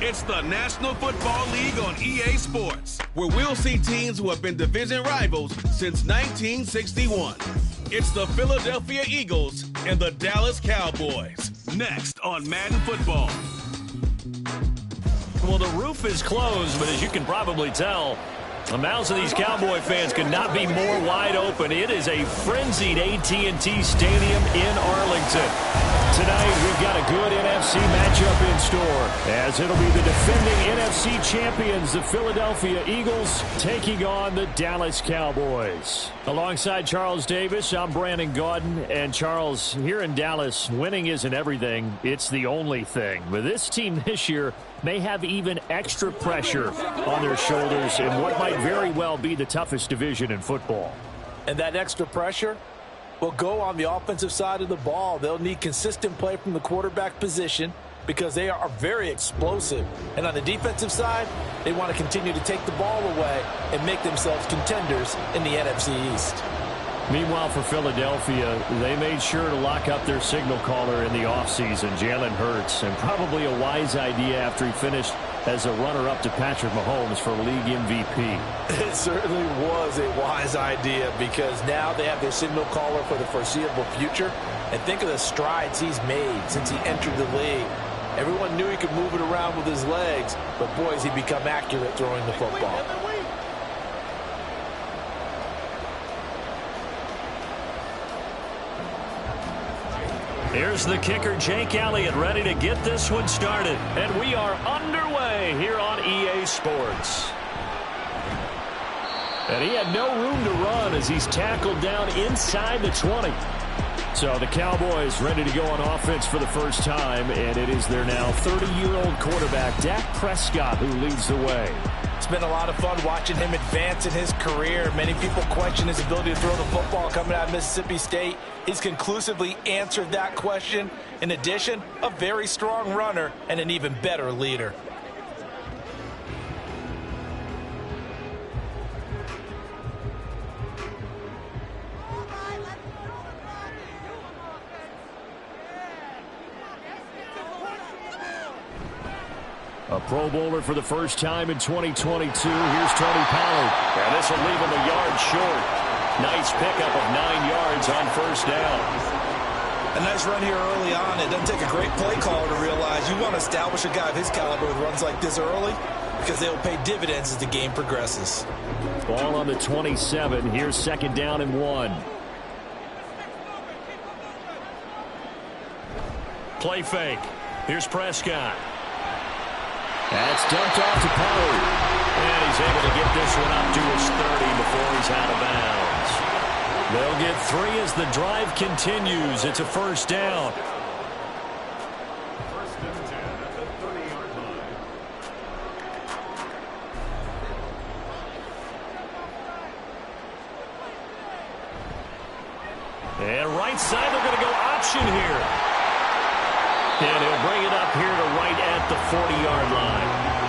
It's the National Football League on EA Sports, where we'll see teams who have been division rivals since 1961. It's the Philadelphia Eagles and the Dallas Cowboys. Next on Madden Football. Well, the roof is closed, but as you can probably tell, the mouths of these Cowboy fans could not be more wide open. It is a frenzied AT&T Stadium in Arlington. Tonight, we've got a good NFC matchup in store, as it'll be the defending NFC champions, the Philadelphia Eagles, taking on the Dallas Cowboys. Alongside Charles Davis, I'm Brandon Gaudin. And Charles, here in Dallas, winning isn't everything. It's the only thing. But this team this year may have even extra pressure on their shoulders in what might very well be the toughest division in football. And that extra pressure will go on the offensive side of the ball. They'll need consistent play from the quarterback position because they are very explosive. And on the defensive side, they want to continue to take the ball away and make themselves contenders in the NFC East. Meanwhile, for Philadelphia, they made sure to lock up their signal caller in the offseason, Jalen Hurts, and probably a wise idea after he finished as a runner-up to Patrick Mahomes for league MVP. It certainly was a wise idea because now they have their signal caller for the foreseeable future. And think of the strides he's made since he entered the league. Everyone knew he could move it around with his legs, but boy, has he become accurate throwing the football. Here's the kicker, Jake Elliott, ready to get this one started. And we are underway here on EA Sports. And he had no room to run as he's tackled down inside the 20. So the Cowboys ready to go on offense for the first time, and it is their now 30-year-old quarterback, Dak Prescott, who leads the way. It's been a lot of fun watching him advance in his career. Many people question his ability to throw the football coming out of Mississippi State. He's conclusively answered that question. In addition, a very strong runner and an even better leader. A Pro Bowler for the first time in 2022. Here's Tony Pollard. And this will leave him a yard short. Nice pickup of 9 yards on first down. A nice run here early on. It doesn't take a great play caller to realize you want to establish a guy of his caliber with runs like this early because they will pay dividends as the game progresses. Ball on the 27. Here's second down and 1. Play fake. Here's Prescott. That's dumped off to Pollard. And he's able to get this one up to his 30 before he's out of bounds. They'll get 3 as the drive continues. It's a first down. And right side, they're going to go option here. And he'll bring it up here to right at the 40-yard line.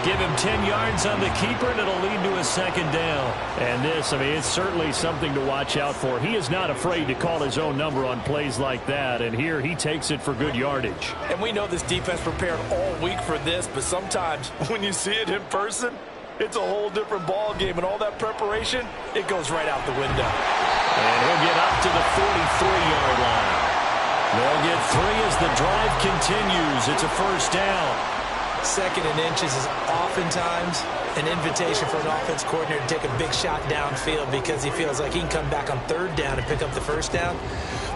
Give him 10 yards on the keeper, and it'll lead to a second down. And this, I mean, it's certainly something to watch out for. He is not afraid to call his own number on plays like that, and here he takes it for good yardage. And we know this defense prepared all week for this, but sometimes when you see it in person, it's a whole different ball game, and all that preparation, it goes right out the window. And he'll get up to the 43-yard line. They'll get 3 as the drive continues. It's a first down. Second and inches is oftentimes an invitation for an offense coordinator to take a big shot downfield because he feels like he can come back on third down and pick up the first down.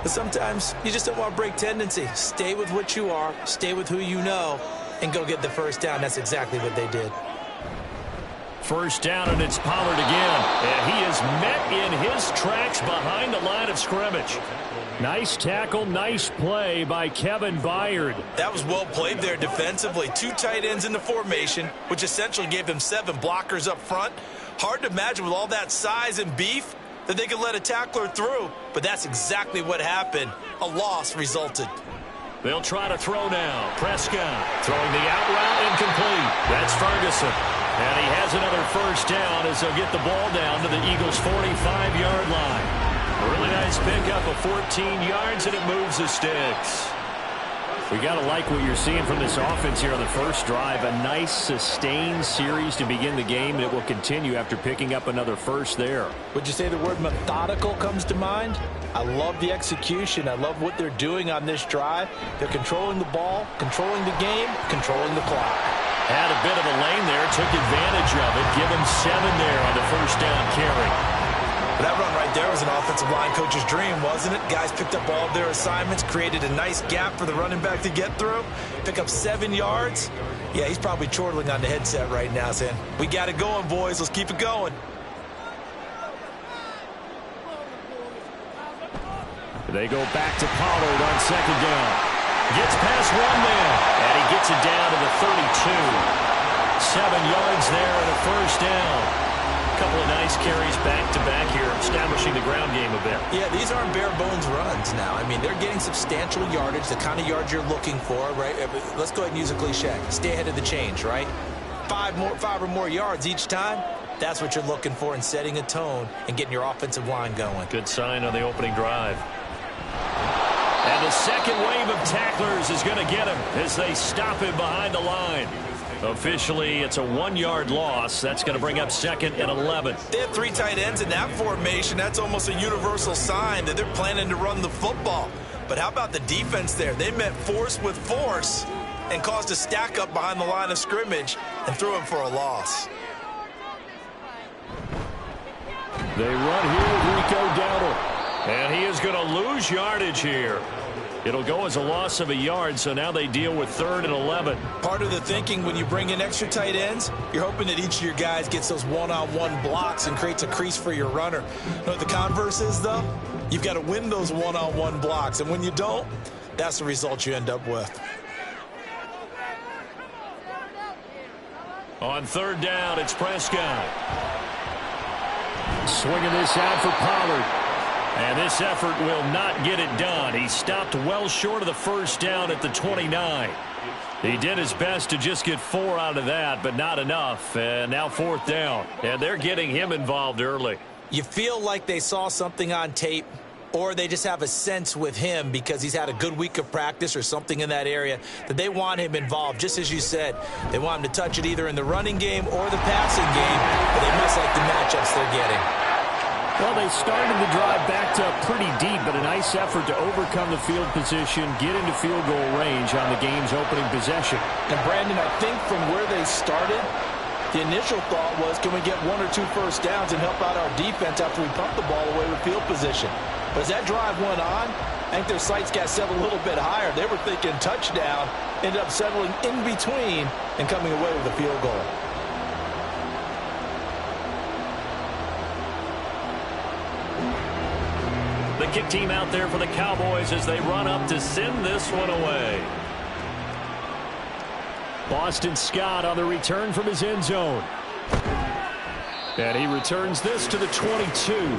But sometimes you just don't want to break tendency. Stay with what you are, stay with who you know, and go get the first down. That's exactly what they did. First down, and it's Pollard again. And he is met in his tracks behind the line of scrimmage. Nice tackle, nice play by Kevin Byard. That was well played there defensively. 2 tight ends in the formation, which essentially gave them 7 blockers up front. Hard to imagine with all that size and beef that they could let a tackler through, but that's exactly what happened. A loss resulted. They'll try to throw now. Prescott throwing the out route incomplete. That's Ferguson. And he has another first down as they'll get the ball down to the Eagles' 45-yard line. A really nice Nice pickup of 14 yards, and it moves the sticks. We got to like what you're seeing from this offense here on the first drive. A nice, sustained series to begin the game that will continue after picking up another first there. Would you say the word methodical comes to mind? I love the execution. I love what they're doing on this drive. They're controlling the ball, controlling the game, controlling the clock. Had a bit of a lane there, took advantage of it. Give him 7 there on the first down carry. That run right there was an offensive line coach's dream, wasn't it? Guys picked up all of their assignments, created a nice gap for the running back to get through, pick up 7 yards. Yeah, he's probably chortling on the headset right now saying, we got it going, boys. Let's keep it going. They go back to Pollard on second down. Gets past 1 man, and he gets it down to the 32. 7 yards there and a first down. Couple of nice carries back-to-back here, establishing the ground game a bit. Yeah, these aren't bare-bones runs now. I mean, they're getting substantial yardage, the kind of yards you're looking for, right? Let's go ahead and use a cliche. Stay ahead of the change, right? 5 or more yards each time. That's what you're looking for in setting a tone and getting your offensive line going. Good sign on the opening drive. And the second wave of tacklers is going to get him as they stop him behind the line. Officially, it's a 1-yard loss. That's going to bring up 2nd and 11. They have 3 tight ends in that formation. That's almost a universal sign that they're planning to run the football. But how about the defense there? They met force with force and caused a stack up behind the line of scrimmage and threw him for a loss. They run here with Rico Dowdle. And he is going to lose yardage here. It'll go as a loss of a yard, so now they deal with 3rd and 11. Part of the thinking when you bring in extra tight ends, you're hoping that each of your guys gets those one-on-one blocks and creates a crease for your runner. You know what the converse is, though? You've got to win those one-on-one blocks, and when you don't, that's the result you end up with. On 3rd down, it's Prescott. Swinging this out for Pollard. And this effort will not get it done. He stopped well short of the first down at the 29. He did his best to just get 4 out of that, but not enough. And now 4th down. And they're getting him involved early. You feel like they saw something on tape, or they just have a sense with him because he's had a good week of practice or something in that area that they want him involved. Just as you said, they want him to touch it either in the running game or the passing game, but they must like the matchups they're getting. Well, they started the drive backed up pretty deep, but a nice effort to overcome the field position, get into field goal range on the game's opening possession. And, Brandon, I think from where they started, the initial thought was, can we get 1 or 2 first downs and help out our defense after we pump the ball away with field position? But as that drive went on, I think their sights got set a little bit higher. They were thinking touchdown, ended up settling in between and coming away with a field goal. The kick team out there for the Cowboys as they run up to send this one away. Boston Scott on the return from his end zone. And he returns this to the 22.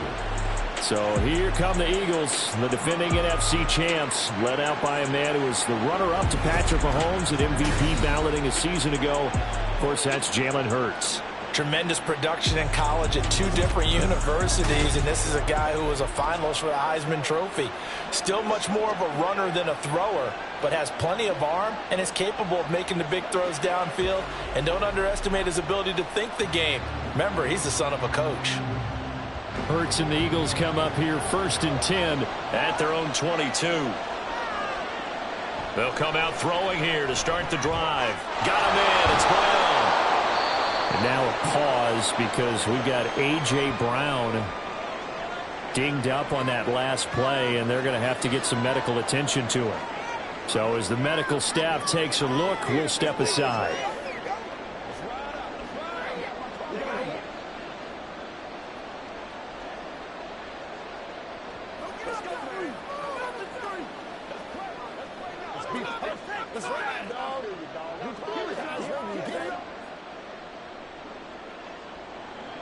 So here come the Eagles, the defending NFC champs, led out by a man who was the runner-up to Patrick Mahomes at MVP balloting a season ago. Of course, that's Jalen Hurts. Tremendous production in college at 2 different universities, and this is a guy who was a finalist for the Heisman Trophy. Still much more of a runner than a thrower, but has plenty of arm and is capable of making the big throws downfield. And don't underestimate his ability to think the game. Remember, he's the son of a coach. Hurts and the Eagles come up here 1st and 10 at their own 22. They'll come out throwing here to start the drive. Got him in. It's Brown. And now a pause because we've got A.J. Brown dinged up on that last play, and they're going to have to get some medical attention to him. So as the medical staff takes a look, we'll step aside.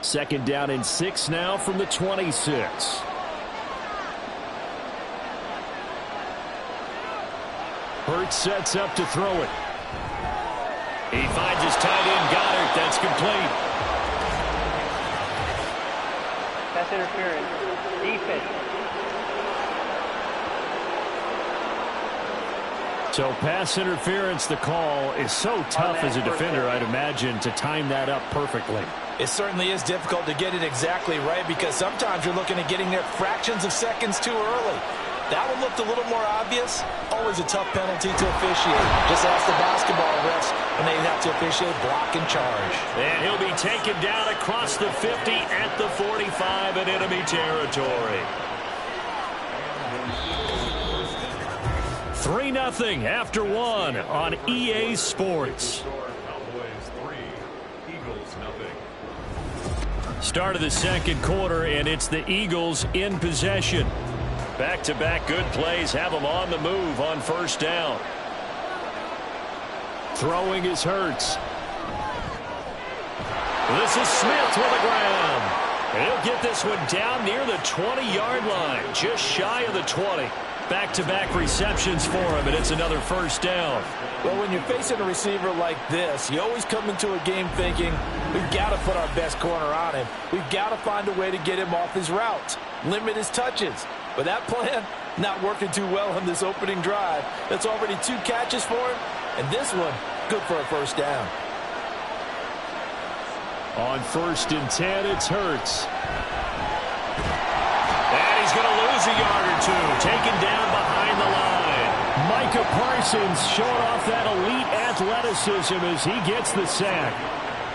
Second down and 6 now from the 26. Hurts sets up to throw it. He finds his tight end, Goddard. That's complete. Pass interference. Defense. So pass interference, the call is so tough as a defender, I'd imagine, to time that up perfectly. It certainly is difficult to get it exactly right because sometimes you're looking at getting there fractions of seconds too early. That one looked a little more obvious. Always a tough penalty to officiate. Just ask the basketball refs when they have to officiate block and charge. And he'll be taken down across the 50 at the 45 in enemy territory. 3-0 after one on EA Sports. Start of the second quarter, and it's the Eagles in possession. Back-to-back good plays have them on the move on first down. Throwing is Hurts. This is Smith with the ground. He'll get this one down near the 20-yard line, just shy of the 20. Back-to-back receptions for him, and it's another first down. Well, when you're facing a receiver like this, you always come into a game thinking, we've got to put our best corner on him. We've got to find a way to get him off his routes, limit his touches. But that plan, not working too well on this opening drive. That's already 2 catches for him, and this one, good for a first down. On 1st and 10, it's Hurts. And he's going to lose a yard or two, taken down behind the line. Micah Parsons showing off that elite athleticism as he gets the sack.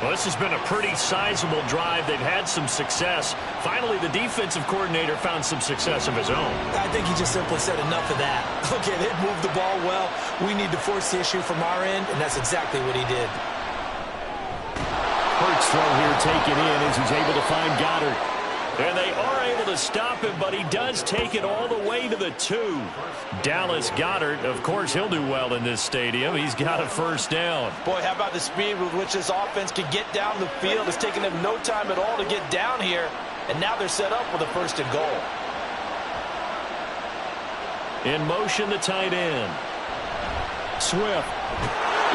Well, this has been a pretty sizable drive. They've had some success. Finally, the defensive coordinator found some success of his own. I think he just simply said enough of that. Okay, they've moved the ball well. We need to force the issue from our end, and that's exactly what he did. Hurts throw here taken in as he's able to find Goddard. And they are able to stop him, but he does take it all the way to the 2. Dallas Goddard, of course, he'll do well in this stadium. He's got a first down. Boy, how about the speed with which this offense can get down the field? It's taken them no time at all to get down here, and now they're set up with a 1st and goal. In motion, the tight end. Swift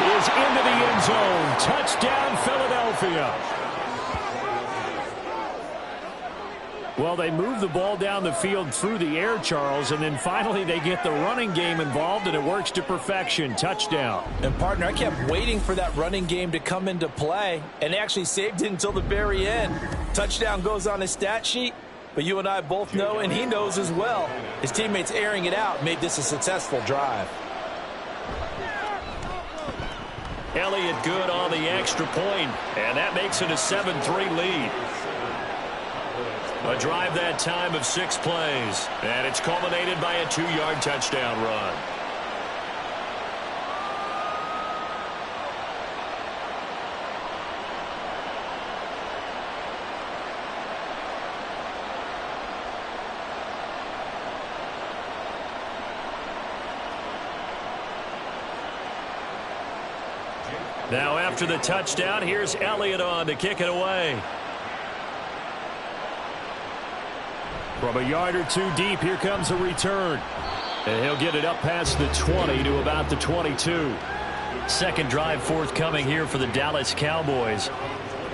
is into the end zone. Touchdown, Philadelphia. Well, they move the ball down the field through the air, Charles, and then finally they get the running game involved, and it works to perfection. Touchdown. And, partner, I kept waiting for that running game to come into play, and they actually saved it until the very end. Touchdown goes on his stat sheet, but you and I both know, and he knows as well, his teammates airing it out made this a successful drive. Elliott good on the extra point, and that makes it a 7-3 lead. A drive that time of 6 plays, and it's culminated by a 2-yard touchdown run. Now after the touchdown, here's Elliott on to kick it away. From a yard or 2 deep, here comes a return. And he'll get it up past the 20 to about the 22. Second drive forthcoming here for the Dallas Cowboys.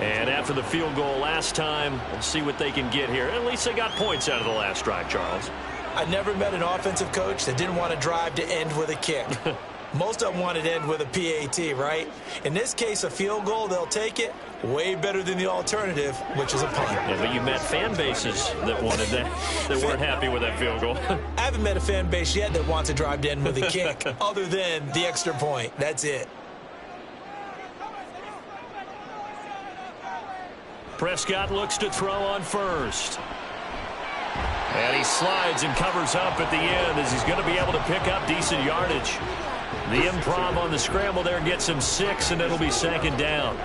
And after the field goal last time, we'll see what they can get here. At least they got points out of the last drive, Charles. I never met an offensive coach that didn't want a drive to end with a kick. Most of them wanted to end with a PAT, right? In this case, a field goal, they'll take it. Way better than the alternative, which is a punt. Yeah, but you met fan bases that wanted that, that weren't happy with that field goal. I haven't met a fan base yet that wants a drive to end with a kick, other than the extra point. That's it. Prescott looks to throw on first. And he slides and covers up at the end as he's going to be able to pick up decent yardage. The improv on the scramble there gets him 6, and it'll be second down.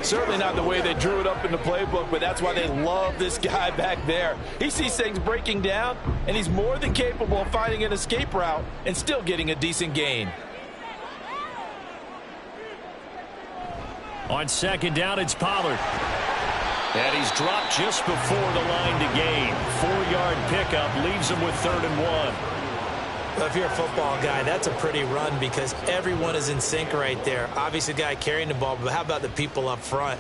Certainly not the way they drew it up in the playbook, but that's why they love this guy back there. He sees things breaking down, and he's more than capable of finding an escape route and still getting a decent gain. On second down, it's Pollard. And he's dropped just before the line to gain. 4-yard pickup leaves him with 3rd and 1. Well, if you're a football guy, that's a pretty run because everyone is in sync right there. Obviously, the guy carrying the ball, but how about the people up front?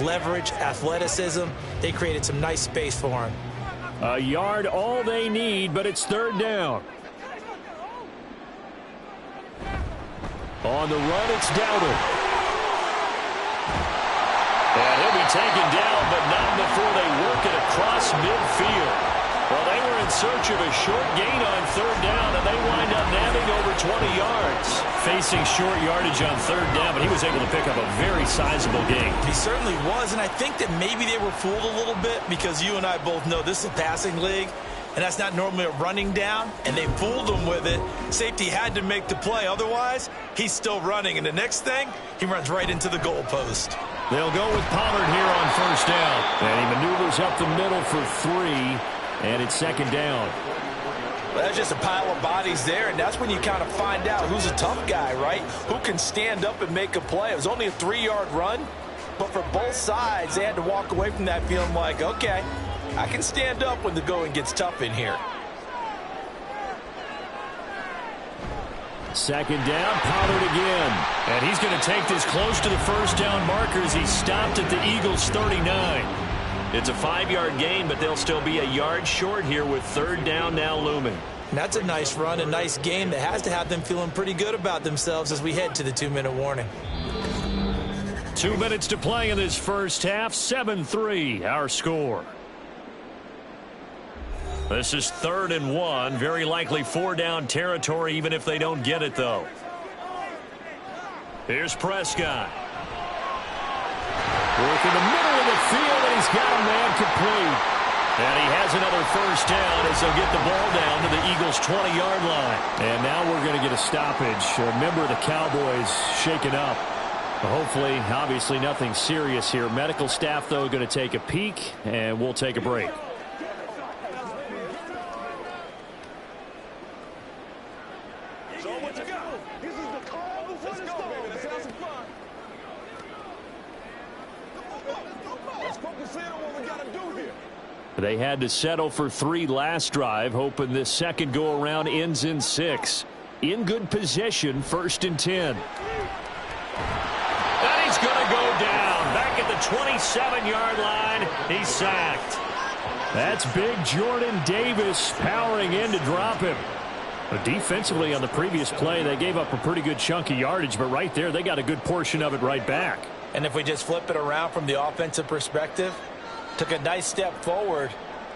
Leverage, athleticism, they created some nice space for him. A yard all they need, but it's 3rd down. On the run, it's Dowdle. And he'll be taken down, but not before they work it across midfield. Well, they were in search of a short gain on third down, and they wind up nabbing over 20 yards. Facing short yardage on third down, but he was able to pick up a very sizable gain. He certainly was, and I think that maybe they were fooled a little bit because you and I both know this is a passing league, and that's not normally a running down, and they fooled him with it. Safety had to make the play. Otherwise, he's still running, and the next thing, he runs right into the goalpost. They'll go with Pollard here on first down, and he maneuvers up the middle for 3. And it's second down. Well, that's just a pile of bodies there, and that's when you kind of find out who's a tough guy, right? Who can stand up and make a play. It was only a 3-yard run, but for both sides, they had to walk away from that feeling like, okay, I can stand up when the going gets tough in here. Second down, Pollard again. And he's going to take this close to the first down marker as he stopped at the Eagles' 39. It's a 5-yard gain, but they'll still be a yard short here with third down now looming. And that's a nice run, a nice game that has to have them feeling pretty good about themselves as we head to the 2-minute warning. 2 minutes to play in this first half. 7-3, our score. This is 3rd and 1. Very likely 4-down territory, even if they don't get it, though. Here's Prescott. Work in the middle of the field, and he's got a man complete. And he has another first down as they'll get the ball down to the Eagles' 20-yard line. And now we're going to get a stoppage. A member of the Cowboys shaken up. Hopefully, obviously, nothing serious here. Medical staff, though, going to take a peek, and we'll take a break. They had to settle for 3 last drive, hoping this second go-around ends in 6. In good position, 1st and 10. And he's going to go down. Back at the 27-yard line, he's sacked. That's big Jordan Davis powering in to drop him. But defensively on the previous play, they gave up a pretty good chunk of yardage, but right there, they got a good portion of it right back. And if we just flip it around from the offensive perspective, took a nice step forward,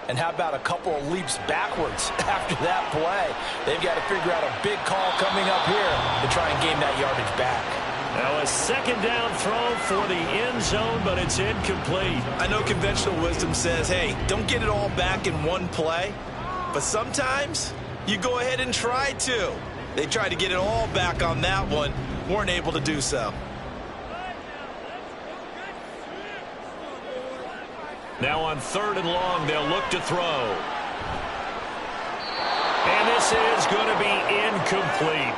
and how about a couple of leaps backwards after that play? They've got to figure out a big call coming up here to try and gain that yardage back. Now a second down throw for the end zone, but it's incomplete. I know conventional wisdom says, hey, don't get it all back in one play, but sometimes you go ahead and try to. They tried to get it all back on that one, weren't able to do so. Now on 3rd and long, they'll look to throw. And this is going to be incomplete.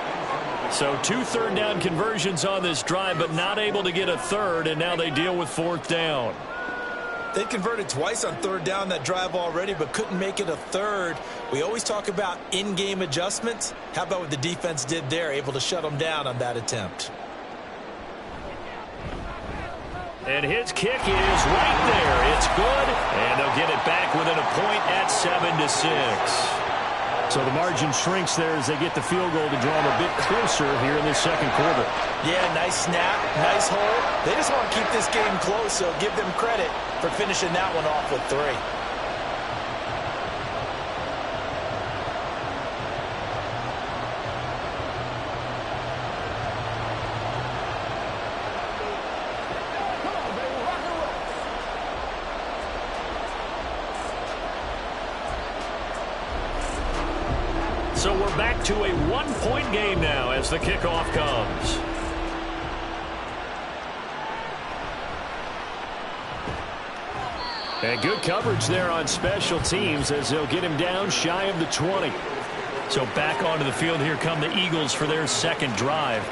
So 2 third-down conversions on this drive, but not able to get a third, and now they deal with 4th down. They converted twice on 3rd down that drive already, but couldn't make it a third. We always talk about in-game adjustments. How about what the defense did there, able to shut them down on that attempt? And his kick is right there. It's good, and they'll get it back within a point at 7-6. So the margin shrinks there as they get the field goal to draw them a bit closer here in this second quarter. Yeah, nice snap, nice hold. They just want to keep this game close, so give them credit for finishing that one off with 3. So we're back to a 1-point game now as the kickoff comes. And good coverage there on special teams as they'll get him down shy of the 20. So back onto the field, here come the Eagles for their second drive.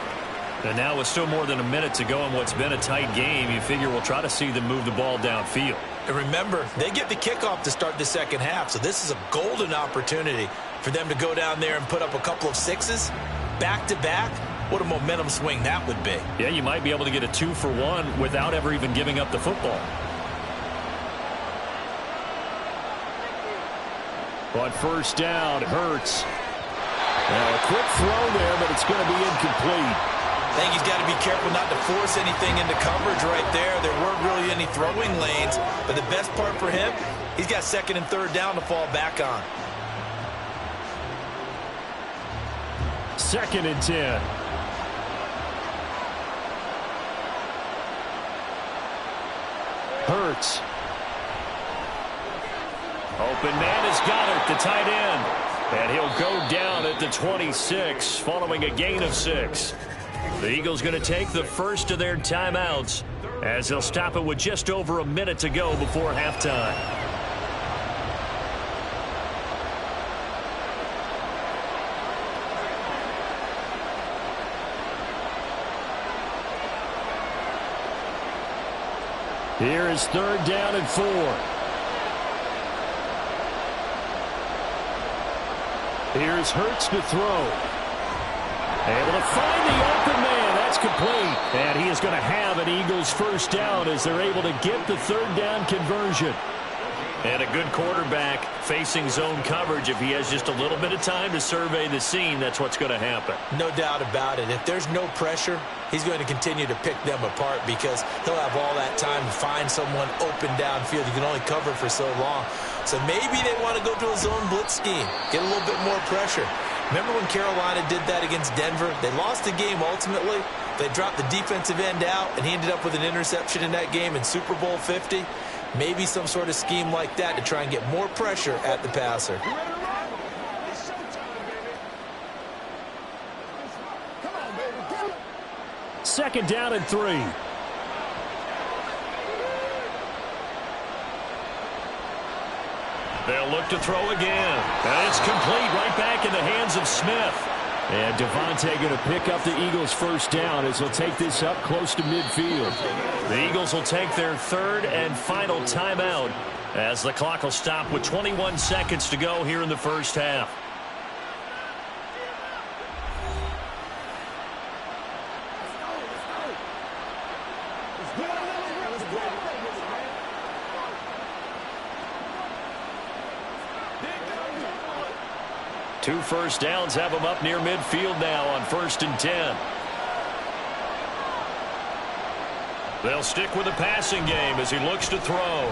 And now with still more than a minute to go in what's been a tight game, you figure we'll try to see them move the ball downfield. And remember, they get the kickoff to start the second half, so this is a golden opportunity for them to go down there and put up a couple of 6s back-to-back. What a momentum swing that would be. Yeah, you might be able to get a 2-for-1 without ever even giving up the football. On first down, Hurts. Now a quick throw there, but it's going to be incomplete. I think he's got to be careful not to force anything into coverage right there. There weren't really any throwing lanes, but the best part for him, he's got second and third down to fall back on. Second and 10. Hurts. Open man has got it, the tight end. And he'll go down at the 26 following a gain of 6. The Eagles going to take the first of their timeouts as they'll stop it with just over a minute to go before halftime. Here is third down and 4. Here's Hurts to throw. Able to find the open man. That's complete. And he is going to have an Eagles first down as they're able to get the third down conversion. And a good quarterback facing zone coverage. If he has just a little bit of time to survey the scene, that's what's going to happen. No doubt about it. If there's no pressure, he's going to continue to pick them apart because he'll have all that time to find someone open downfield. You can only cover for so long. So maybe they want to go to a zone blitz scheme, get a little bit more pressure. Remember when Carolina did that against Denver? They lost the game ultimately. They dropped the defensive end out, and he ended up with an interception in that game in Super Bowl 50. Maybe some sort of scheme like that to try and get more pressure at the passer. Second down and 3. They'll look to throw again. And it's complete right back in the hands of Smith. And Devontae going to pick up the Eagles first down as they'll take this up close to midfield. The Eagles will take their third and final timeout as the clock will stop with 21 seconds to go here in the first half. Two first downs have them up near midfield now on 1st and 10. They'll stick with the passing game as he looks to throw.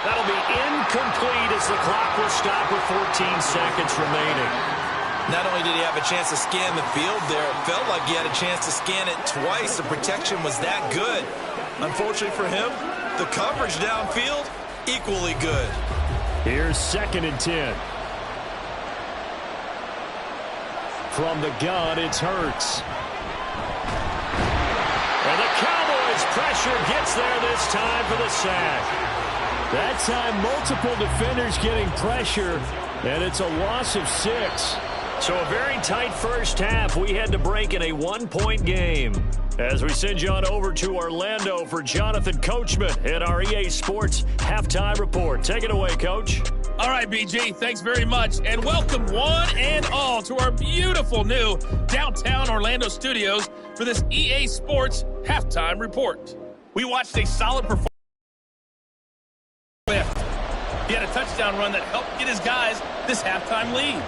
That'll be incomplete as the clock will stop with 14 seconds remaining. Not only did he have a chance to scan the field there, it felt like he had a chance to scan it twice. The protection was that good. Unfortunately for him, the coverage downfield, equally good. Here's 2nd and 10. From the gun, it's Hurts. And the Cowboys pressure gets there this time for the sack. That time, multiple defenders getting pressure, and it's a loss of 6. So a very tight first half. We had to break in a one-point game. As we send you on over to Orlando for Jonathan Coachman at our EA Sports Halftime Report. Take it away, Coach. All right, BG, thanks very much. And welcome one and all to our beautiful new downtown Orlando studios for this EA Sports Halftime Report. We watched a solid performance. He had a touchdown run that helped get his guys this halftime lead.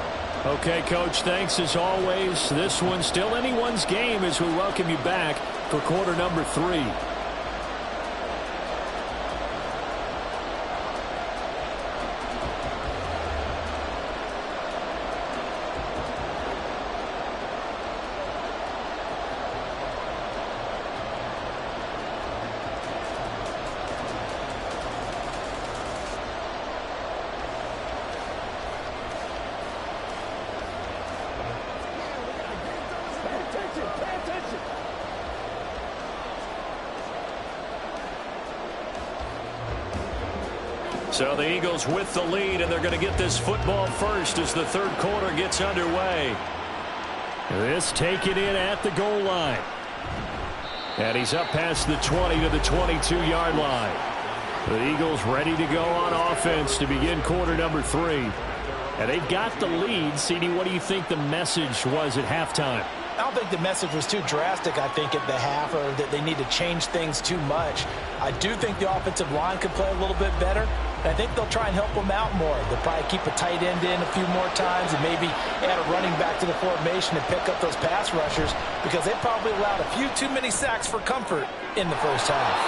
Okay, Coach, thanks as always. This one's still anyone's game as we welcome you back for quarter number 3. So the Eagles with the lead, and they're going to get this football first as the third quarter gets underway. This taken in at the goal line. And he's up past the 20 to the 22-yard line. The Eagles ready to go on offense to begin quarter number 3. And they've got the lead. CD, what do you think the message was at halftime? I don't think the message was too drastic, I think, at the half, or that they need to change things too much. I do think the offensive line could play a little bit better. And I think they'll try and help him out more. They'll probably keep a tight end in a few more times and maybe add a running back to the formation and pick up those pass rushers because they probably allowed a few too many sacks for comfort in the first half.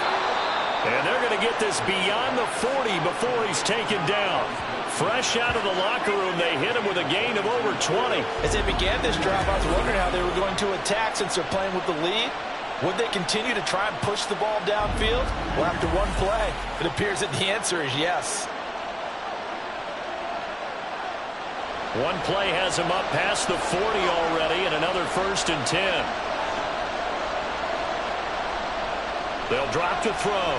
And they're going to get this beyond the 40 before he's taken down. Fresh out of the locker room, they hit him with a gain of over 20. As they began this drive, I was wondering how they were going to attack since they're playing with the lead. Would they continue to try and push the ball downfield? Well, after one play, it appears that the answer is yes. One play has him up past the 40 already, and another 1st and 10. They'll drop to throw.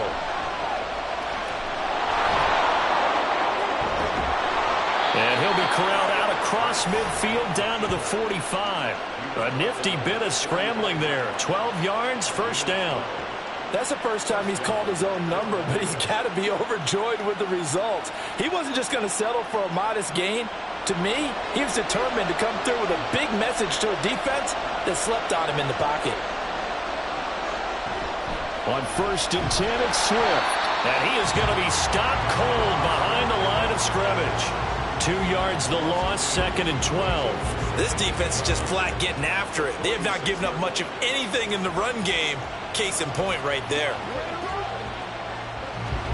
And he'll be corralled out across midfield down to the 45. A nifty bit of scrambling there. 12 yards, 1st down. That's the first time he's called his own number, but he's got to be overjoyed with the results. He wasn't just going to settle for a modest gain. To me, he was determined to come through with a big message to a defense that slept on him in the pocket. On 1st and 10, it's Swift. And he is going to be stopped cold behind the line of scrimmage. 2 yards the loss, 2nd and 12. This defense is just flat getting after it. They have not given up much of anything in the run game. Case in point right there.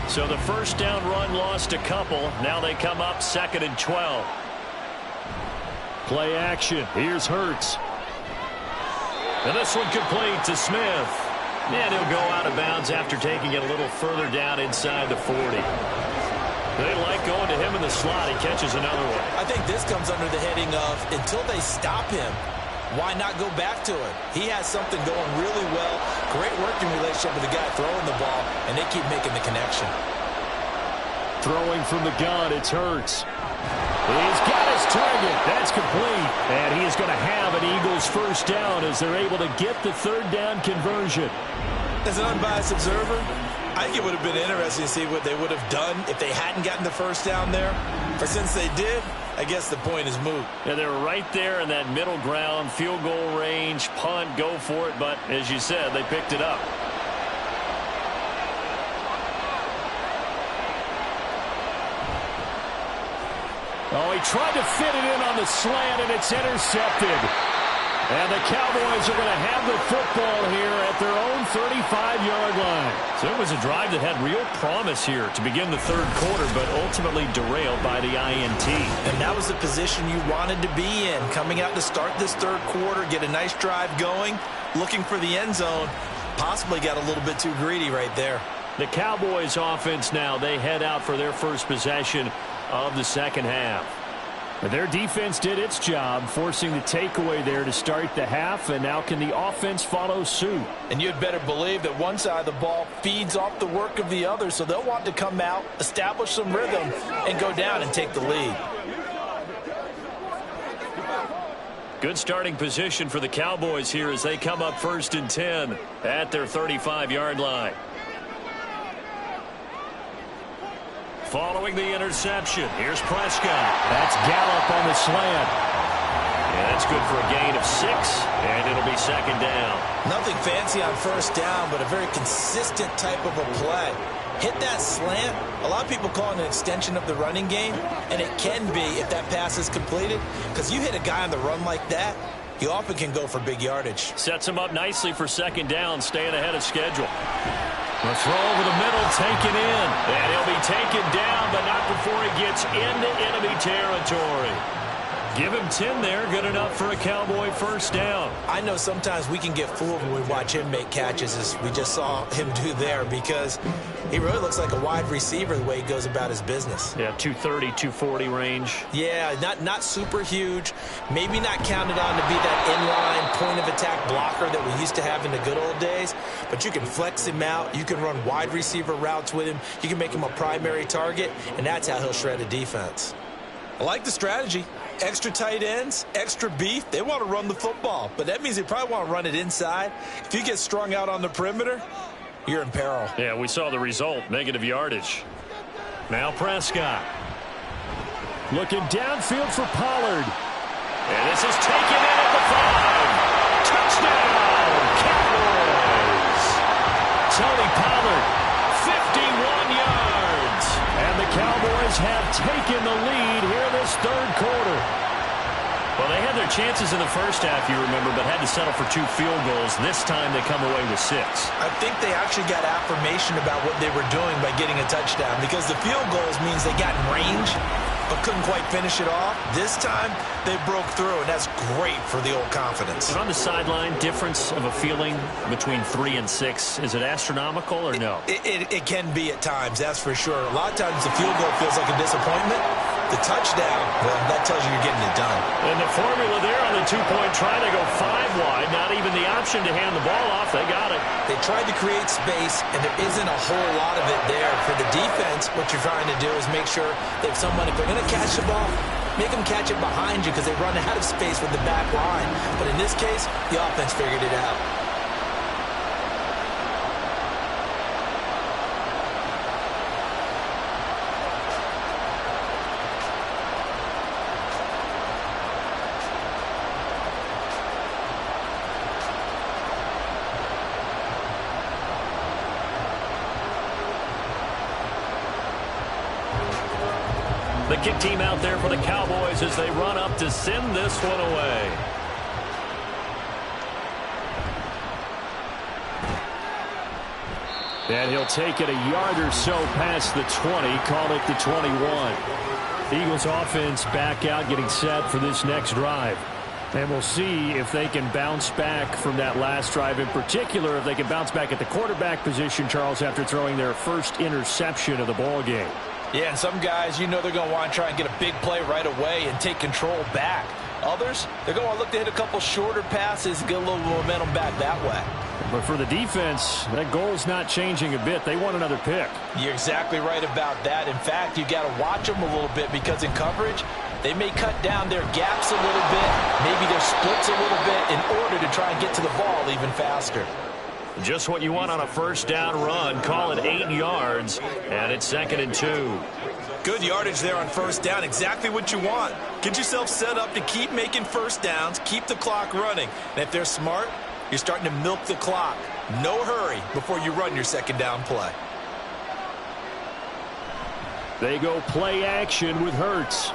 So the 1st down run lost a couple. Now they come up 2nd and 12. Play action. Here's Hurts. And this one complete to Smith. And he'll go out of bounds after taking it a little further down inside the 40. They like going to him in the slot. He catches another one. I think this comes under the heading of until they stop him, why not go back to him? He has something going really well. Great working relationship with the guy throwing the ball, and they keep making the connection. Throwing from the gun, it's Hurts. He's got his target. That's complete. And he is going to have an Eagles 1st down as they're able to get the 3rd down conversion. As an unbiased observer, I think it would have been interesting to see what they would have done if they hadn't gotten the 1st down there. But since they did, I guess the point is moot. Yeah, they're right there in that middle ground, field goal range, punt, go for it. But as you said, they picked it up. Oh, he tried to fit it in on the slant, and it's intercepted. And the Cowboys are going to have the football here at their own 35-yard line. So it was a drive that had real promise here to begin the 3rd quarter, but ultimately derailed by the INT. And that was the position you wanted to be in. Coming out to start this 3rd quarter, get a nice drive going, looking for the end zone. Possibly got a little bit too greedy right there. The Cowboys offense now, they head out for their first possession of the 2nd half. Their defense did its job, forcing the takeaway there to start the half, and now can the offense follow suit? And you'd better believe that one side of the ball feeds off the work of the other, so they'll want to come out, establish some rhythm, and go down and take the lead. Good starting position for the Cowboys here as they come up 1st and 10 at their 35-yard line. Following the interception, here's Prescott. That's Gallup on the slant. And that's good for a gain of 6, and it'll be 2nd down. Nothing fancy on 1st down, but a very consistent type of a play. Hit that slant. A lot of people call it an extension of the running game, and it can be if that pass is completed, because you hit a guy on the run like that, you often can go for big yardage. Sets him up nicely for 2nd down, staying ahead of schedule. The throw over the middle, taken in. And he'll be taken down, but not before he gets into enemy territory. Give him 10 there, good enough for a Cowboy 1st down. I know sometimes we can get fooled when we watch him make catches, as we just saw him do there, because he really looks like a wide receiver the way he goes about his business. Yeah, 230, 240 range. Yeah, not super huge. Maybe not counted on to be that inline point-of-attack blocker that we used to have in the good old days, but you can flex him out. You can run wide receiver routes with him. You can make him a primary target, and that's how he'll shred a defense. I like the strategy. Extra tight ends, extra beef. They want to run the football, but that means they probably want to run it inside. If you get strung out on the perimeter, you're in peril. Yeah, we saw the result, negative yardage. Now Prescott. Looking downfield for Pollard. And this is taken in at the 5. Touchdown, Cowboys. Tony Pollard, 51 yards. And the Cowboys have taken the lead here this third quarter. Well, they had their chances in the first half, you remember, but had to settle for 2 field goals. This time they come away with 6. I think they actually got affirmation about what they were doing by getting a touchdown, because the field goals means they got in range but couldn't quite finish it off. This time they broke through, and that's great for the old confidence. And on the sideline, difference of a feeling between 3 and 6, is it astronomical or no? It can be at times, that's for sure. A lot of times the field goal feels like a disappointment. The touchdown, well, that tells you you're getting it done. And the formula there on the 2-point try to go 5 wide. Not even the option to hand the ball off. They got it. They tried to create space, and there isn't a whole lot of it there. For the defense, what you're trying to do is make sure that someone, if they're going to catch the ball, make them catch it behind you, because they run out of space with the back line. But in this case, the offense figured it out. The kick team out there for the Cowboys as they run up to send this one away. And he'll take it a yard or so past the 20, call it the 21. Eagles offense back out, getting set for this next drive. And we'll see if they can bounce back from that last drive. In particular, if they can bounce back at the quarterback position, Charles, after throwing their first interception of the ball game. Yeah, and some guys, you know they're going to want to try and get a big play right away and take control back. Others, they're going to want to look to hit a couple shorter passes and get a little momentum back that way. But for the defense, that goal's not changing a bit. They want another pick. You're exactly right about that. In fact, you got to watch them a little bit, because in coverage, they may cut down their gaps a little bit, maybe their splits a little bit, in order to try and get to the ball even faster. Just what you want on a first down run. Call it 8 yards, and it's 2nd and 2. Good yardage there on first down. Exactly what you want. Get yourself set up to keep making first downs, keep the clock running. And if they're smart, you're starting to milk the clock. No hurry before you run your second down play. They go play action with Hurts.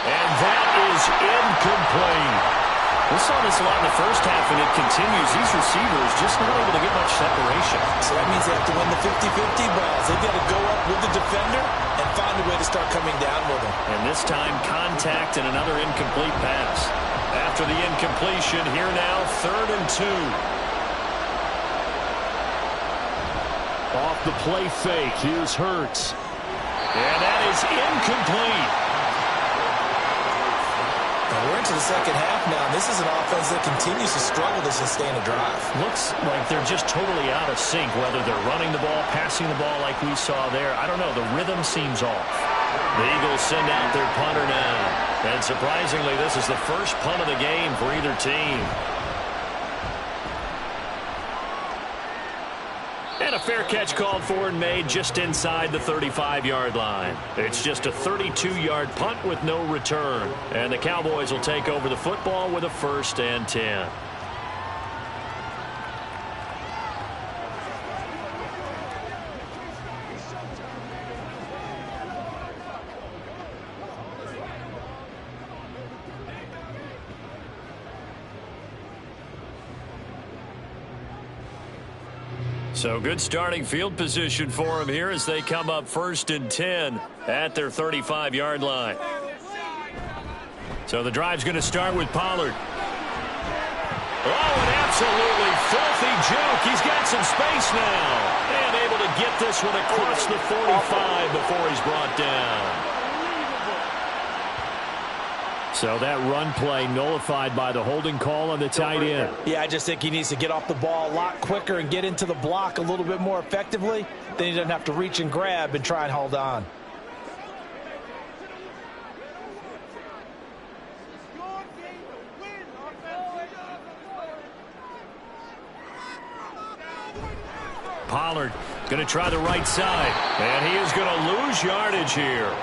And that is incomplete. We saw this a lot in the first half, and it continues. These receivers just not able to get much separation. So that means they have to win the 50-50 balls. They've got to go up with the defender and find a way to start coming down with them. And this time, contact and another incomplete pass. After the incompletion, here now, 3rd and 2. Off the play fake, here's Hurts. And that is incomplete. We're into the second half now. This is an offense that continues to struggle to sustain a drive. Looks like they're just totally out of sync, whether they're running the ball, passing the ball like we saw there. I don't know. The rhythm seems off. The Eagles send out their punter now. And surprisingly, this is the first punt of the game for either team. And a fair catch called for and made just inside the 35-yard line. It's just a 32-yard punt with no return. And the Cowboys will take over the football with a 1st and 10. So good starting field position for them here as they come up 1st and 10 at their 35-yard line. So the drive's going to start with Pollard. Oh, an absolutely filthy juke. He's got some space now. And able to get this one across the 45 before he's brought down. So that run play nullified by the holding call on the tight end. Yeah, I just think he needs to get off the ball a lot quicker and get into the block a little bit more effectively. Then he doesn't have to reach and grab and try and hold on. Pollard going to try the right side. And he is going to lose yardage here.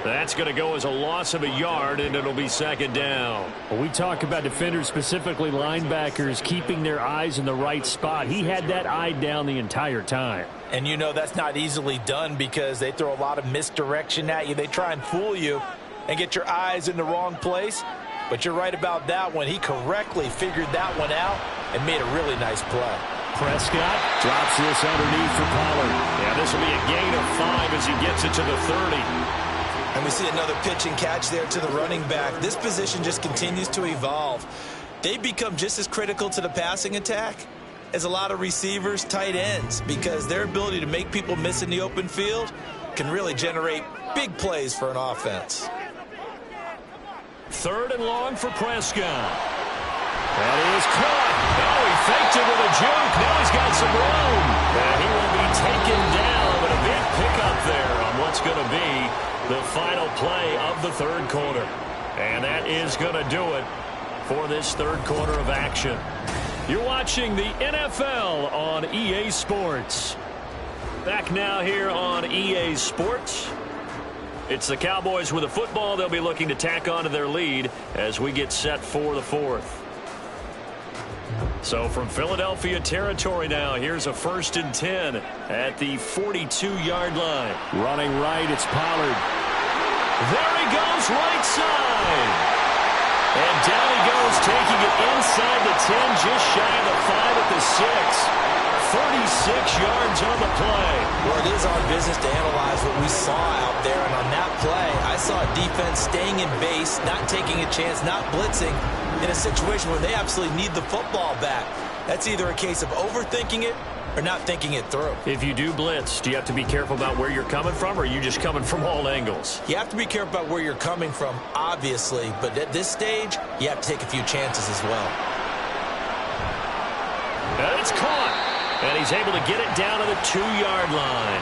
That's going to go as a loss of a yard, and it'll be second down. Well, we talk about defenders, specifically linebackers, keeping their eyes in the right spot. He had that eye down the entire time. And you know that's not easily done because they throw a lot of misdirection at you. They try and fool you and get your eyes in the wrong place. But you're right about that one. He correctly figured that one out and made a really nice play. Prescott drops this underneath for Pollard. Yeah, this will be a gain of 5 as he gets it to the 30. And we see another pitch and catch there to the running back. This position just continues to evolve. They become just as critical to the passing attack as a lot of receivers, tight ends, because their ability to make people miss in the open field can really generate big plays for an offense. 3rd and long for Prescott. That is caught. No, he faked it with a juke. Now he's got some room. And he will be taken down, but a big pickup there on what's going to be the final play of the 3rd quarter. And that is going to do it for this 3rd quarter of action. You're watching the NFL on EA Sports. Back now here on EA Sports. It's the Cowboys with the football. They'll be looking to tack on to their lead as we get set for the 4th. So from Philadelphia territory now, here's a 1st and 10 at the 42-yard line. Running right, it's Pollard. There he goes, right side. And down he goes, taking it inside the 10, just shy of the 5 at the 6. 36 yards on the play. Well, it is our business to analyze what we saw out there. And on that play, I saw a defense staying in base, not taking a chance, not blitzing in a situation where they absolutely need the football back. That's either a case of overthinking it or not thinking it through. If you do blitz, do you have to be careful about where you're coming from, or are you just coming from all angles? You have to be careful about where you're coming from, obviously. But at this stage, you have to take a few chances as well. And it's caught. And he's able to get it down to the 2-yard line.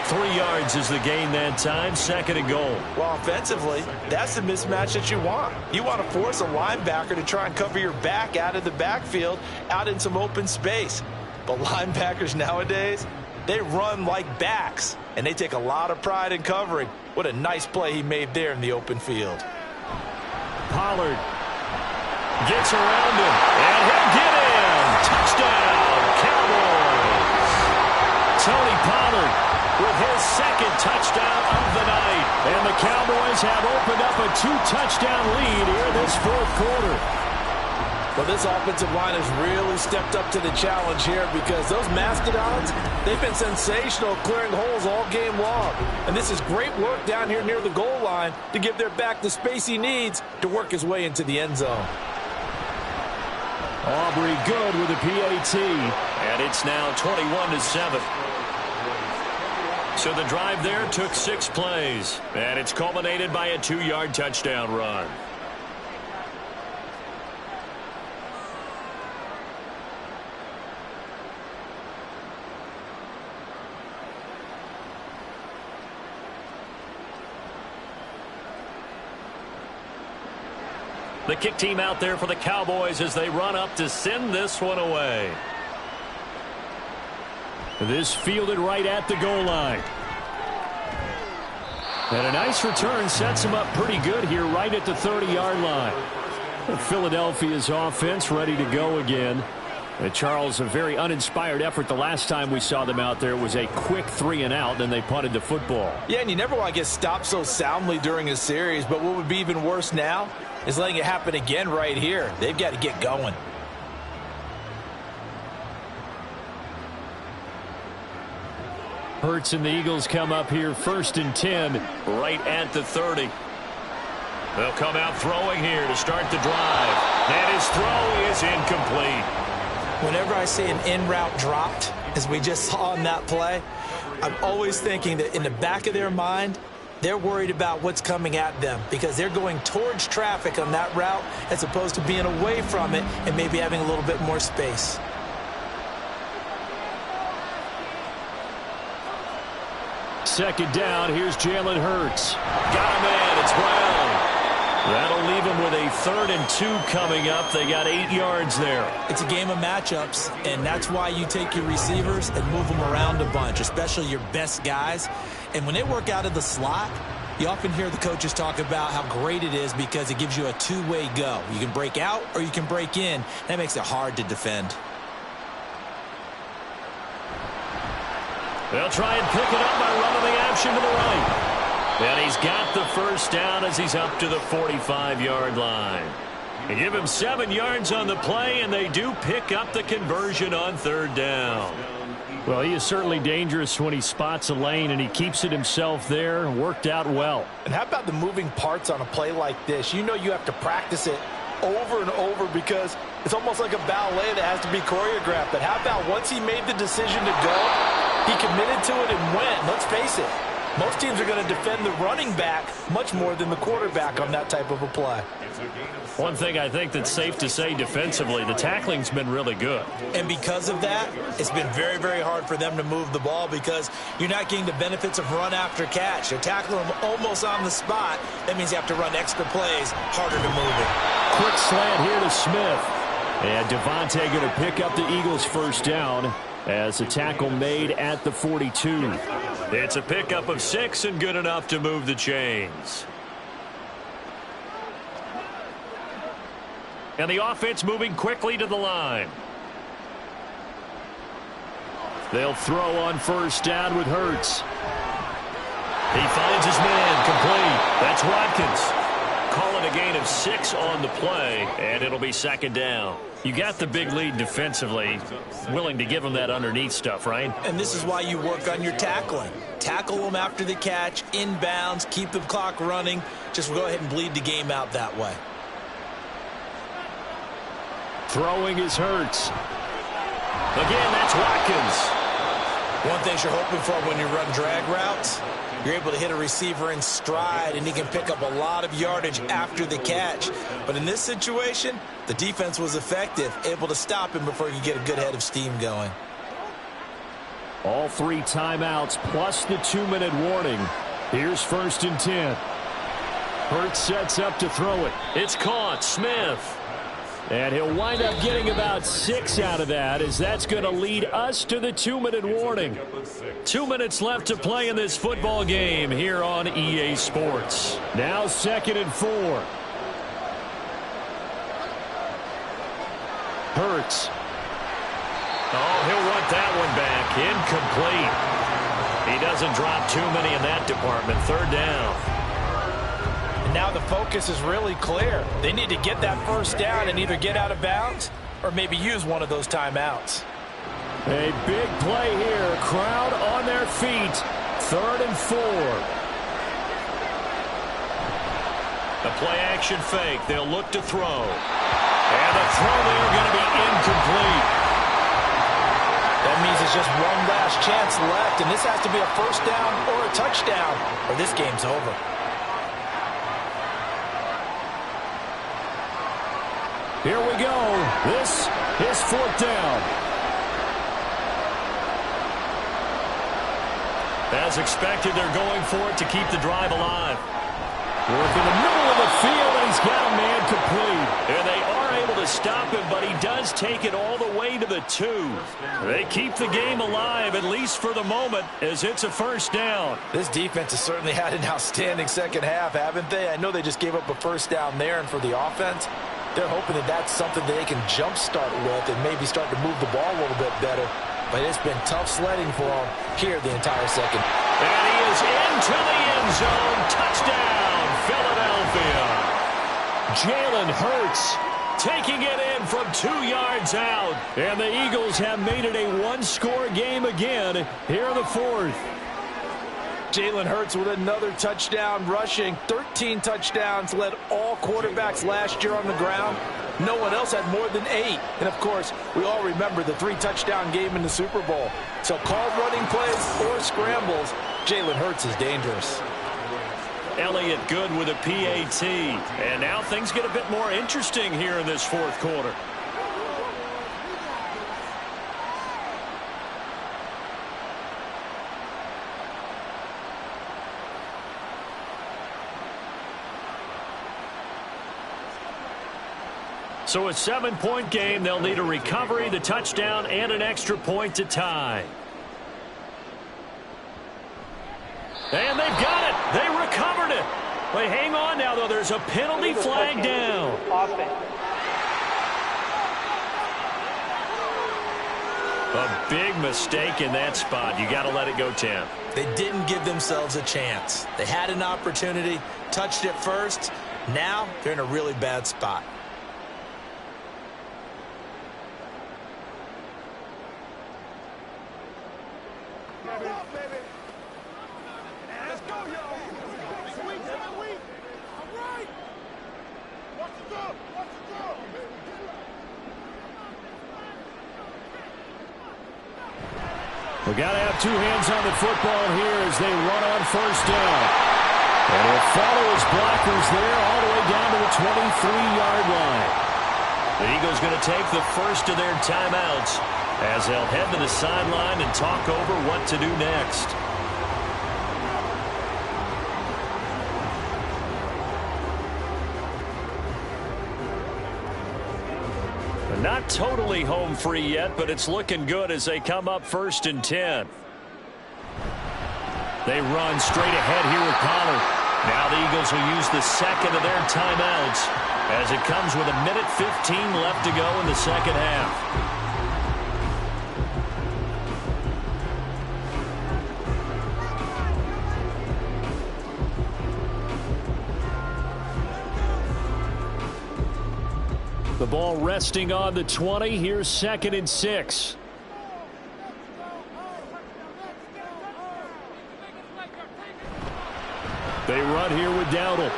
3 yards is the gain that time, 2nd and goal. Well, offensively, that's the mismatch that you want. You want to force a linebacker to try and cover your back out of the backfield, out in some open space. But linebackers nowadays, they run like backs, and they take a lot of pride in covering. What a nice play he made there in the open field. Pollard gets around him, and he'll get in. Touchdown, Cowboys. Tony Pollard with his 2nd touchdown of the night. And the Cowboys have opened up a 2-touchdown lead here in this 4th quarter. Well, this offensive line has really stepped up to the challenge here because those Mastodons, they've been sensational clearing holes all game long. And this is great work down here near the goal line to give their back the space he needs to work his way into the end zone. Aubrey good with the PAT. And it's now 21-7. So the drive there took 6 plays. And it's culminated by a 2-yard touchdown run. The kick team out there for the Cowboys as they run up to send this one away. This fielded right at the goal line. And a nice return sets him up pretty good here right at the 30-yard line. Philadelphia's offense ready to go again. Charles, a very uninspired effort the last time we saw them out there. It was a quick 3-and-out, then they punted the football. Yeah, and you never want to get stopped so soundly during a series, but what would be even worse now is letting it happen again right here. They've got to get going. Hurts and the Eagles come up here 1st and 10. Right at the 30. They'll come out throwing here to start the drive. And his throw is incomplete. Whenever I see an in-route dropped, as we just saw on that play, I'm always thinking that in the back of their mind, they're worried about what's coming at them because they're going towards traffic on that route as opposed to being away from it and maybe having a little bit more space. Second down, here's Jalen Hurts. Got him in, it's Brown. That'll leave them with a 3rd and 2 coming up. They got 8 yards there. It's a game of matchups, and that's why you take your receivers and move them around a bunch, especially your best guys. And when they work out of the slot, You often hear the coaches talk about how great it is because it gives you a two-way go. You can break out or you can break in. That makes it hard to defend. They'll try and pick it up by running the action to the right. And he's got the first down as he's up to the 45-yard line. They give him 7 yards on the play, and they do pick up the conversion on third down. Well, he is certainly dangerous when he spots a lane, and he keeps it himself there. Worked out well. And how about the moving parts on a play like this? You know you have to practice it over and over because it's almost like a ballet that has to be choreographed. But how about once he made the decision to go, he committed to it and went. Let's face it, most teams are going to defend the running back much more than the quarterback on that type of a play. One thing I think that's safe to say defensively, the tackling's been really good. And because of that, it's been very, very hard for them to move the ball because you're not getting the benefits of run after catch. They're tackling them almost on the spot. That means you have to run extra plays, harder to move it. Quick slant here to Smith. And Devontae going to pick up the Eagles' first down as a tackle made at the 42. It's a pickup of 6 and good enough to move the chains. And the offense moving quickly to the line. They'll throw on first down with Hurts. He finds his man complete. That's Watkins. Call it a gain of 6 on the play, and it'll be second down. You got the big lead defensively. Willing to give them that underneath stuff, right? And this is why you work on your tackling. Tackle them after the catch, inbounds, keep the clock running. Just go ahead and bleed the game out that way. Throwing is Hurts. Again, that's Watkins. One thing you're hoping for when you run drag routes, you're able to hit a receiver in stride, and he can pick up a lot of yardage after the catch. But in this situation, the defense was effective, able to stop him before he could get a good head of steam going. All 3 timeouts plus the 2-minute warning. Here's 1st and 10. Hurts sets up to throw it. It's caught. Smith. And he'll wind up getting about 6 out of that, as that's going to lead us to the 2-minute warning. 2 minutes left to play in this football game here on EA Sports. Now 2nd and 4. Hurts. Oh, he'll want that one back. Incomplete. He doesn't drop too many in that department. 3rd down. Now the focus is really clear. They need to get that first down and either get out of bounds or maybe use one of those timeouts. A big play here. Crowd on their feet. 3rd and 4. The play action fake. They'll look to throw. And the throw there going to be incomplete. That means it's just one last chance left, and this has to be a first down or a touchdown, or this game's over. Here we go. This is 4th down. As expected, they're going for it to keep the drive alive. Work in the middle of the field, and he's got a man complete. And they are able to stop him, but he does take it all the way to the 2. They keep the game alive, at least for the moment, as it's a first down. This defense has certainly had an outstanding second half, haven't they? I know they just gave up a first down there, and for the offense, they're hoping that that's something that they can jumpstart with and maybe start to move the ball a little bit better. But it's been tough sledding for them here the entire second. And he is into the end zone. Touchdown, Philadelphia. Jalen Hurts taking it in from 2 yards out. And the Eagles have made it a 1-score game again here in the 4th. Jalen Hurts with another touchdown rushing. 13 touchdowns, led all quarterbacks last year on the ground. No one else had more than 8. And, of course, we all remember the 3-touchdown game in the Super Bowl. So called running plays or scrambles, Jalen Hurts is dangerous. Elliott good with a PAT. And now things get a bit more interesting here in this 4th quarter. So a 7-point game. They'll need a recovery, the touchdown, and an extra point to tie. And they've got it. They recovered Well, hang on now, though. There's a penalty flag down. A big mistake in that spot. You got to let it go 10. They didn't give themselves a chance. They had an opportunity, touched it first. Now they're in a really bad spot. We got to have two hands on the football here as they run on first down. And he'll follow his blockers there all the way down to the 23-yard line. The Eagles going to take the first of their timeouts as they'll head to the sideline and talk over what to do next. Not totally home free yet, but it's looking good as they come up 1st and 10. They run straight ahead here with Pollard. Now the Eagles will use the second of their timeouts as it comes with 1:15 left to go in the second half. The ball resting on the 20. Here's 2nd and 6. They run here with Dowdle.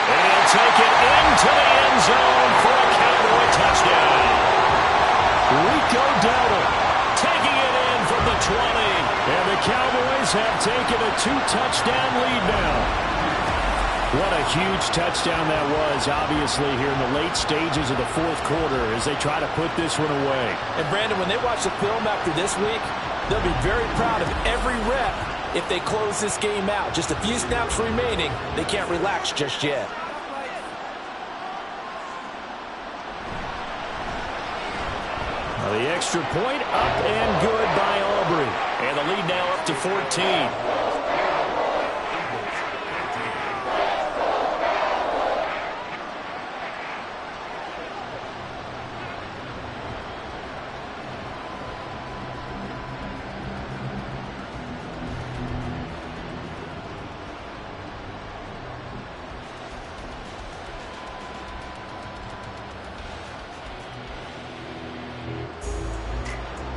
And he'll take it into the end zone for a Cowboy touchdown. Rico Dowdle taking it in from the 20. And the Cowboys have taken a 2-touchdown lead now. What a huge touchdown that was, obviously, here in the late stages of the fourth quarter as they try to put this one away. And, Brandon, when they watch the film after this week, they'll be very proud of every rep if they close this game out. Just a few snaps remaining. They can't relax just yet. Well, the extra point up and good by Aubrey. And the lead now up to 14.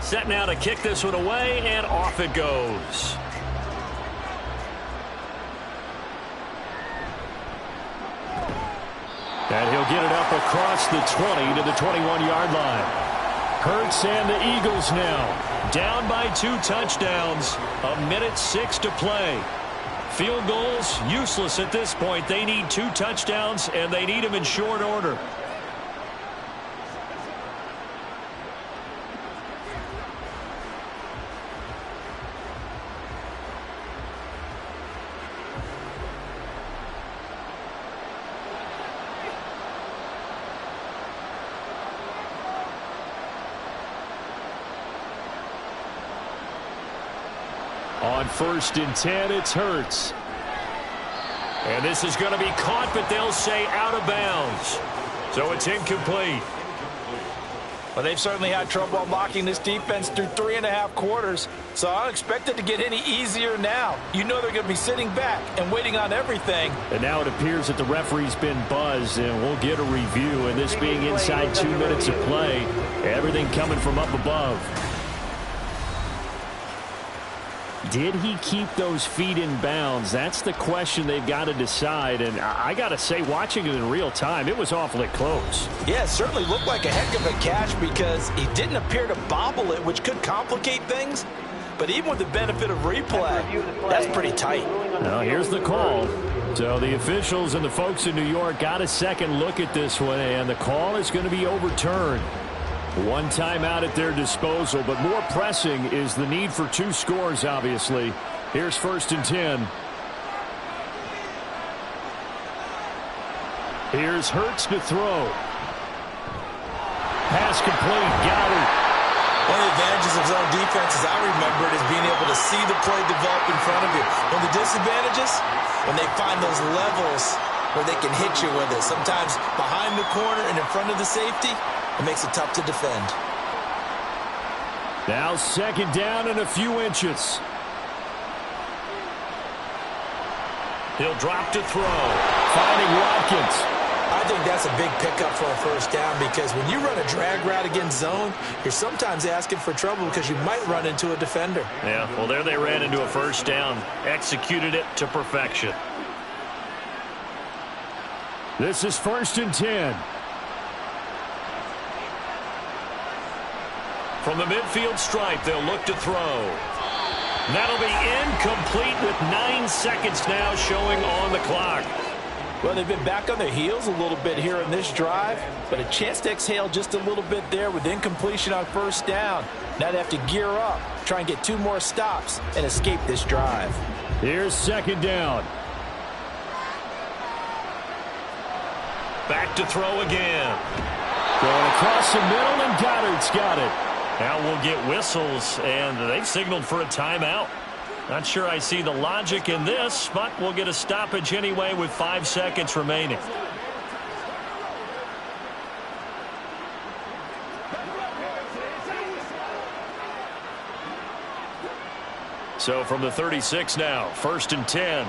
Set now to kick this one away, and off it goes. And he'll get it up across the 20 to the 21-yard line. Hurts and the Eagles now down by 2 touchdowns. 1:06 to play. Field goals useless at this point. They need 2 touchdowns, and they need them in short order. On 1st and 10, it's Hurts. And this is going to be caught, but they'll say out of bounds. So it's incomplete. Well, they've certainly had trouble unlocking this defense through 3.5 quarters. So I don't expect it to get any easier now. You know they're going to be sitting back and waiting on everything. And now it appears that the referee's been buzzed, and we'll get a review. And this being inside 2 minutes of play, everything coming from up above. Did he keep those feet in bounds? That's the question they've got to decide. And I got to say, watching it in real time, it was awfully close. Yeah, it certainly looked like a heck of a catch because he didn't appear to bobble it, which could complicate things. But even with the benefit of replay, that's pretty tight. Now, here's the call. So the officials and the folks in New York got a second look at this one, and the call is going to be overturned. 1 timeout at their disposal, but more pressing is the need for 2 scores, obviously. Here's 1st and 10. Here's Hurts to throw. Pass complete. Got it. One of the advantages of zone defense, as I remember it, is being able to see the play develop in front of you. One of the disadvantages, when they find those levels where they can hit you with it. Sometimes behind the corner and in front of the safety, it makes it tough to defend. Now second down and a few inches. He'll drop to throw. Finding Watkins. I think that's a big pickup for a first down because when you run a drag route against zone, you're sometimes asking for trouble because you might run into a defender. Yeah, well, there they ran into a first down. Executed it to perfection. This is 1st and 10. From the midfield stripe, they'll look to throw. That'll be incomplete with 9 seconds now showing on the clock. Well, they've been back on their heels a little bit here in this drive, but a chance to exhale just a little bit there with incompletion on first down. Now they have to gear up, try and get 2 more stops, and escape this drive. Here's second down. Back to throw again. Going across the middle, and Goddard's got it. Now we'll get whistles, and they've signaled for a timeout. Not sure I see the logic in this, but we'll get a stoppage anyway with 5 seconds remaining. So from the 36 now, 1st and 10.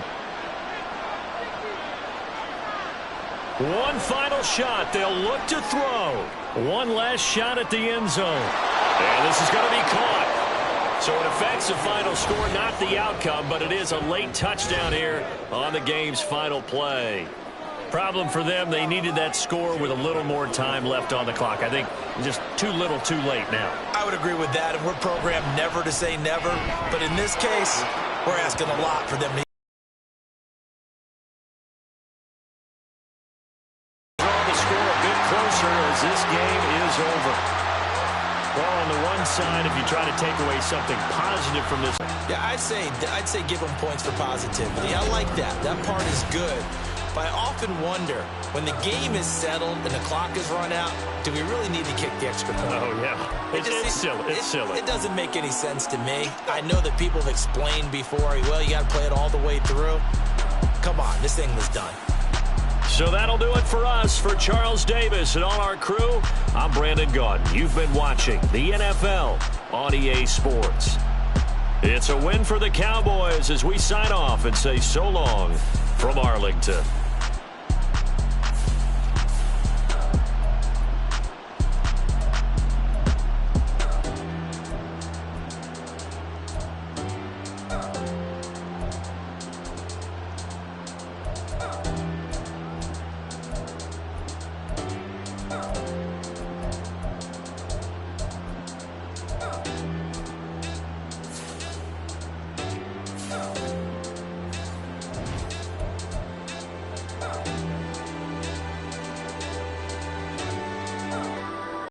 One final shot. They'll look to throw. One last shot at the end zone. And this is going to be caught. So it affects the final score, not the outcome, but it is a late touchdown here on the game's final play. Problem for them, they needed that score with a little more time left on the clock. I think just too little too late now. I would agree with that, and we're programmed never to say never. But in this case, we're asking a lot for them to as this game is over. Well, on the one side, if you try to take away something positive from this. Yeah, I'd say give them points for positivity. I like that. That part is good. But I often wonder, when the game is settled and the clock is run out, do we really need to kick the extra point? Oh, yeah. It's silly. It's silly. It doesn't make any sense to me. I know that people have explained before, well, you got to play it all the way through. Come on, this thing was done. So that'll do it for us. For Charles Davis and all our crew, I'm Brandon Gaudin. You've been watching the NFL on EA Sports. It's a win for the Cowboys as we sign off and say so long from Arlington.